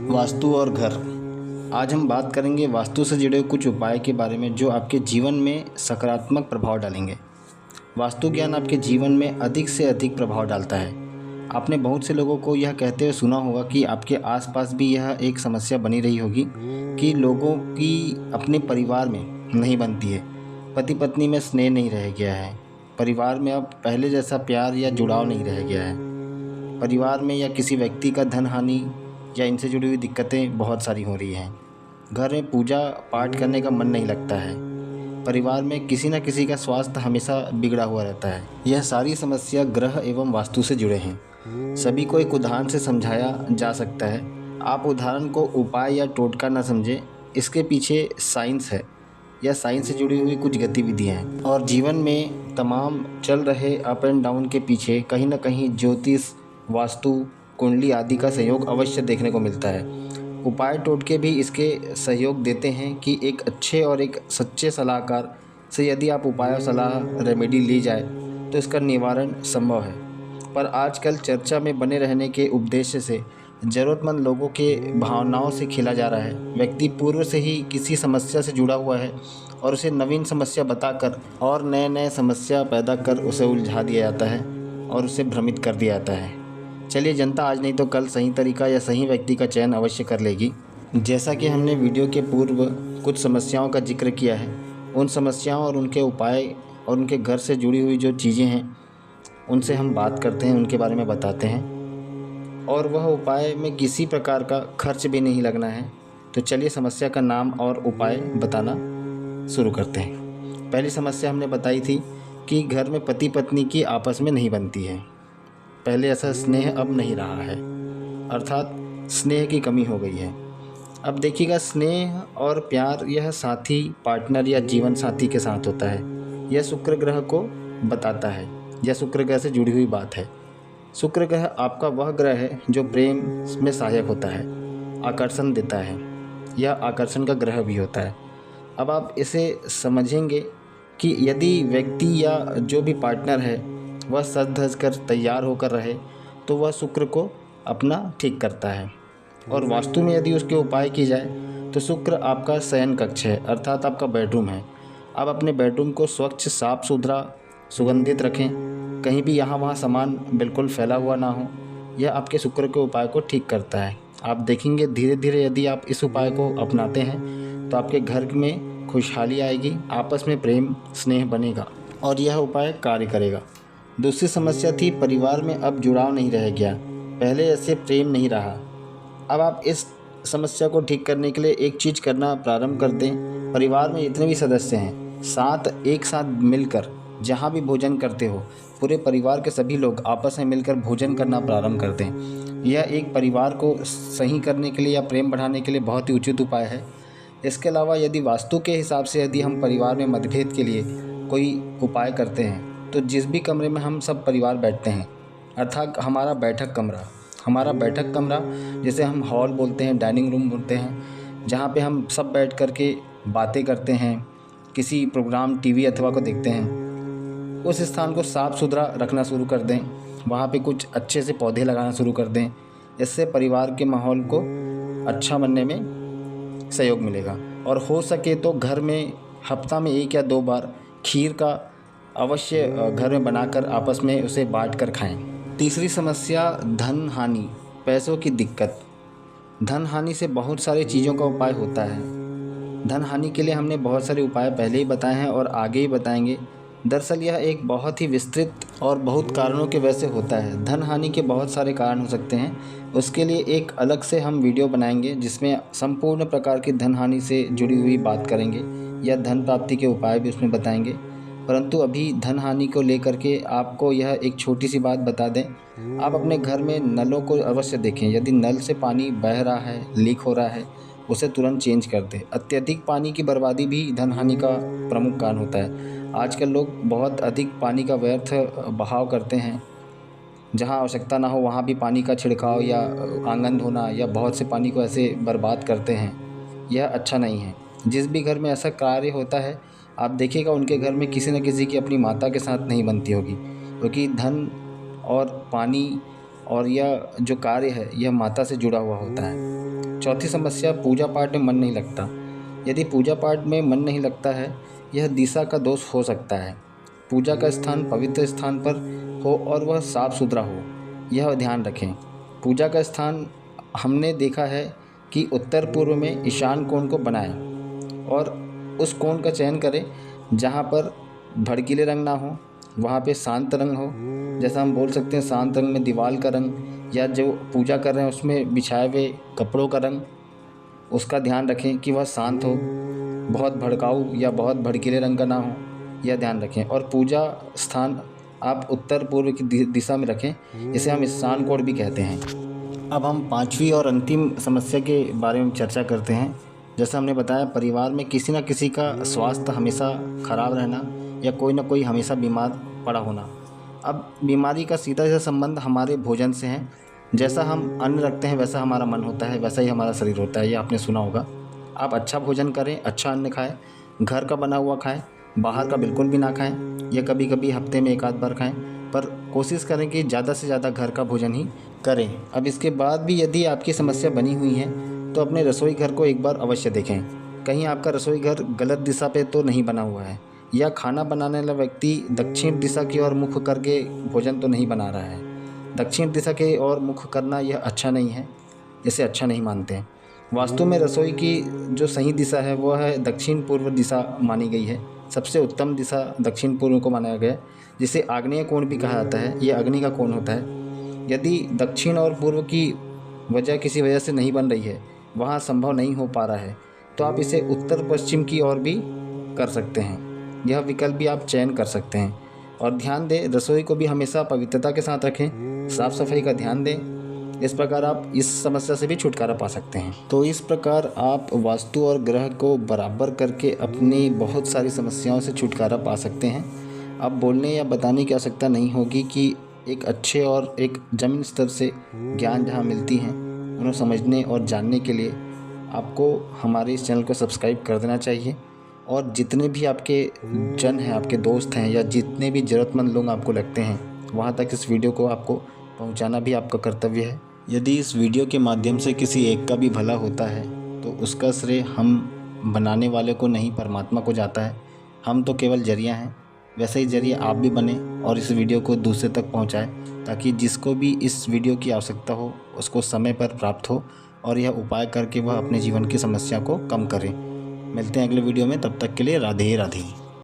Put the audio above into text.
वास्तु और घर। आज हम बात करेंगे वास्तु से जुड़े कुछ उपाय के बारे में जो आपके जीवन में सकारात्मक प्रभाव डालेंगे। वास्तु ज्ञान आपके जीवन में अधिक से अधिक प्रभाव डालता है। आपने बहुत से लोगों को यह कहते हुए सुना होगा कि आपके आसपास भी यह एक समस्या बनी रही होगी कि लोगों की अपने परिवार में नहीं बनती है, पति पत्नी में स्नेह नहीं रह गया है, परिवार में अब पहले जैसा प्यार या जुड़ाव नहीं रह गया है, परिवार में या किसी व्यक्ति का धन हानि या इनसे जुड़ी हुई दिक्कतें बहुत सारी हो रही हैं। घर में पूजा पाठ करने का मन नहीं लगता है, परिवार में किसी न किसी का स्वास्थ्य हमेशा बिगड़ा हुआ रहता है। यह सारी समस्या ग्रह एवं वास्तु से जुड़े हैं। सभी को एक उदाहरण से समझाया जा सकता है। आप उदाहरण को उपाय या टोटका न समझें, इसके पीछे साइंस है या साइंस से जुड़ी हुई कुछ गतिविधियाँ हैं। और जीवन में तमाम चल रहे अप एंड डाउन के पीछे कहीं ना कहीं ज्योतिष, वास्तु, कुंडली आदि का सहयोग अवश्य देखने को मिलता है। उपाय टोटके भी इसके सहयोग देते हैं कि एक अच्छे और एक सच्चे सलाहकार से यदि आप उपाय और सलाह रेमेडी ली जाए तो इसका निवारण संभव है। पर आजकल चर्चा में बने रहने के उद्देश्य से ज़रूरतमंद लोगों के भावनाओं से खेला जा रहा है। व्यक्ति पूर्व से ही किसी समस्या से जुड़ा हुआ है और उसे नवीन समस्या बताकर और नए समस्या पैदा कर उसे उलझा दिया जाता है और उसे भ्रमित कर दिया जाता है। चलिए, जनता आज नहीं तो कल सही तरीका या सही व्यक्ति का चयन अवश्य कर लेगी। जैसा कि हमने वीडियो के पूर्व कुछ समस्याओं का जिक्र किया है, उन समस्याओं और उनके उपाय और उनके घर से जुड़ी हुई जो चीज़ें हैं उनसे हम बात करते हैं, उनके बारे में बताते हैं। और वह उपाय में किसी प्रकार का खर्च भी नहीं लगना है। तो चलिए समस्या का नाम और उपाय बताना शुरू करते हैं। पहली समस्या हमने बताई थी कि घर में पति पत्नी की आपस में नहीं बनती है। पहले ऐसा स्नेह अब नहीं रहा है, अर्थात स्नेह की कमी हो गई है। अब देखिएगा, स्नेह और प्यार यह साथी, पार्टनर या जीवन साथी के साथ होता है। यह शुक्र ग्रह को बताता है, यह शुक्र ग्रह से जुड़ी हुई बात है। शुक्र ग्रह आपका वह ग्रह है जो प्रेम में सहायक होता है, आकर्षण देता है, यह आकर्षण का ग्रह भी होता है। अब आप इसे समझेंगे कि यदि व्यक्ति या जो भी पार्टनर है वह सज धज कर तैयार होकर रहे तो वह शुक्र को अपना ठीक करता है। और वास्तु में यदि उसके उपाय की जाए तो शुक्र आपका शयन कक्ष है, अर्थात आपका बेडरूम है। आप अपने बेडरूम को स्वच्छ, साफ सुथरा, सुगंधित रखें, कहीं भी यहाँ वहाँ सामान बिल्कुल फैला हुआ ना हो। यह आपके शुक्र के उपाय को ठीक करता है। आप देखेंगे धीरे धीरे यदि आप इस उपाय को अपनाते हैं तो आपके घर में खुशहाली आएगी, आपस में प्रेम स्नेह बनेगा और यह उपाय कार्य करेगा। दूसरी समस्या थी परिवार में अब जुड़ाव नहीं रह गया, पहले ऐसे प्रेम नहीं रहा। अब आप इस समस्या को ठीक करने के लिए एक चीज़ करना प्रारंभ कर दें। परिवार में जितने भी सदस्य हैं एक साथ मिलकर जहाँ भी भोजन करते हो, पूरे परिवार के सभी लोग आपस में मिलकर भोजन करना प्रारंभ कर दें। यह एक परिवार को सही करने के लिए या प्रेम बढ़ाने के लिए बहुत ही उचित उपाय है। इसके अलावा यदि वास्तु के हिसाब से यदि हम परिवार में मतभेद के लिए कोई उपाय करते हैं तो जिस भी कमरे में हम सब परिवार बैठते हैं, अर्थात हमारा बैठक कमरा जिसे हम हॉल बोलते हैं, डाइनिंग रूम बोलते हैं, जहाँ पे हम सब बैठ कर के बातें करते हैं, किसी प्रोग्राम टीवी अथवा को देखते हैं, उस स्थान को साफ़ सुथरा रखना शुरू कर दें। वहाँ पे कुछ अच्छे से पौधे लगाना शुरू कर दें। इससे परिवार के माहौल को अच्छा बनने में सहयोग मिलेगा। और हो सके तो घर में हफ्ता में 1 या 2 बार खीर का अवश्य घर में बनाकर आपस में उसे बांट कर खाएं। तीसरी समस्या धन हानि, पैसों की दिक्कत। धन हानि से बहुत सारी चीज़ों का उपाय होता है। धन हानि के लिए हमने बहुत सारे उपाय पहले ही बताए हैं और आगे ही बताएंगे। दरअसल यह एक बहुत ही विस्तृत और बहुत कारणों के वजह से होता है। धन हानि के बहुत सारे कारण हो सकते हैं, उसके लिए एक अलग से हम वीडियो बनाएंगे जिसमें संपूर्ण प्रकार की धन हानि से जुड़ी हुई बात करेंगे या धन प्राप्ति के उपाय भी उसमें बताएंगे। परंतु अभी धन हानि को लेकर के आपको यह एक छोटी सी बात बता दें, आप अपने घर में नलों को अवश्य देखें। यदि नल से पानी बह रहा है, लीक हो रहा है, उसे तुरंत चेंज कर दें। अत्यधिक पानी की बर्बादी भी धन हानि का प्रमुख कारण होता है। आजकल लोग बहुत अधिक पानी का व्यर्थ बहाव करते हैं, जहां आवश्यकता ना हो वहां भी पानी का छिड़काव या आंगन धोना या बहुत से पानी को ऐसे बर्बाद करते हैं। यह अच्छा नहीं है। जिस भी घर में ऐसा कार्य होता है, आप देखिएगा उनके घर में किसी न किसी की अपनी माता के साथ नहीं बनती होगी, क्योंकि धन और पानी और यह जो कार्य है यह माता से जुड़ा हुआ होता है। चौथी समस्या, पूजा पाठ में मन नहीं लगता। यदि पूजा पाठ में मन नहीं लगता है, यह दिशा का दोष हो सकता है। पूजा का स्थान पवित्र स्थान पर हो और वह साफ सुथरा हो, यह ध्यान रखें। पूजा का स्थान हमने देखा है कि उत्तर पूर्व में ईशान कोण को बनाएं और उस कोण का चयन करें जहाँ पर भड़कीले रंग ना हो, वहाँ पे शांत रंग हो। जैसा हम बोल सकते हैं शांत रंग में दीवार का रंग या जो पूजा कर रहे हैं उसमें बिछाए हुए कपड़ों का रंग, उसका ध्यान रखें कि वह शांत हो, बहुत भड़काऊ या बहुत भड़कीले रंग का ना हो, यह ध्यान रखें। और पूजा स्थान आप उत्तर पूर्व की दिशा में रखें, इसे हम ईशान कोण भी कहते हैं। अब हम पांचवी और अंतिम समस्या के बारे में चर्चा करते हैं। जैसा हमने बताया, परिवार में किसी न किसी का स्वास्थ्य हमेशा ख़राब रहना या कोई ना कोई हमेशा बीमार पड़ा होना। अब बीमारी का सीधा सीधा संबंध हमारे भोजन से है। जैसा हम अन्न रखते हैं वैसा हमारा मन होता है, वैसा ही हमारा शरीर होता है, ये आपने सुना होगा। आप अच्छा भोजन करें, अच्छा अन्न खाएं, घर का बना हुआ खाएं, बाहर का बिल्कुल भी ना खाएं या कभी कभी हफ्ते में एक आध बार खाएं, पर कोशिश करें कि ज़्यादा से ज़्यादा घर का भोजन ही करें। अब इसके बाद भी यदि आपकी समस्या बनी हुई है तो अपने रसोई घर को एक बार अवश्य देखें। कहीं आपका रसोई घर गलत दिशा पे तो नहीं बना हुआ है, या खाना बनाने वाला व्यक्ति दक्षिण दिशा की ओर मुख करके भोजन तो नहीं बना रहा है। दक्षिण दिशा के ओर मुख करना यह अच्छा नहीं है, इसे अच्छा नहीं मानते हैं। वास्तु में रसोई की जो सही दिशा है वह है दक्षिण पूर्व दिशा मानी गई है। सबसे उत्तम दिशा दक्षिण पूर्व को माना गया है, जिसे आग्नेय कोण भी कहा जाता है। ये अग्नि का कोण होता है। यदि दक्षिण और पूर्व की वजह किसी वजह से नहीं बन रही है, वहाँ संभव नहीं हो पा रहा है, तो आप इसे उत्तर पश्चिम की ओर भी कर सकते हैं। यह विकल्प भी आप चयन कर सकते हैं। और ध्यान दें, रसोई को भी हमेशा पवित्रता के साथ रखें, साफ़ सफाई का ध्यान दें। इस प्रकार आप इस समस्या से भी छुटकारा पा सकते हैं। तो इस प्रकार आप वास्तु और ग्रह को बराबर करके अपनी बहुत सारी समस्याओं से छुटकारा पा सकते हैं। अब बोलने या बताने की आवश्यकता नहीं होगी कि एक अच्छे और एक जमीन स्तर से ज्ञान जहाँ मिलती हैं, उन्हें समझने और जानने के लिए आपको हमारे इस चैनल को सब्सक्राइब कर देना चाहिए। और जितने भी आपके जन हैं, आपके दोस्त हैं, या जितने भी ज़रूरतमंद लोग आपको लगते हैं, वहाँ तक इस वीडियो को आपको पहुँचाना भी आपका कर्तव्य है। यदि इस वीडियो के माध्यम से किसी एक का भी भला होता है तो उसका श्रेय हम बनाने वाले को नहीं, परमात्मा को जाता है। हम तो केवल जरिया हैं। वैसे ही जरिए आप भी बने और इस वीडियो को दूसरे तक पहुंचाएं, ताकि जिसको भी इस वीडियो की आवश्यकता हो उसको समय पर प्राप्त हो और यह उपाय करके वह अपने जीवन की समस्या को कम करे। मिलते हैं अगले वीडियो में, तब तक के लिए राधे राधे।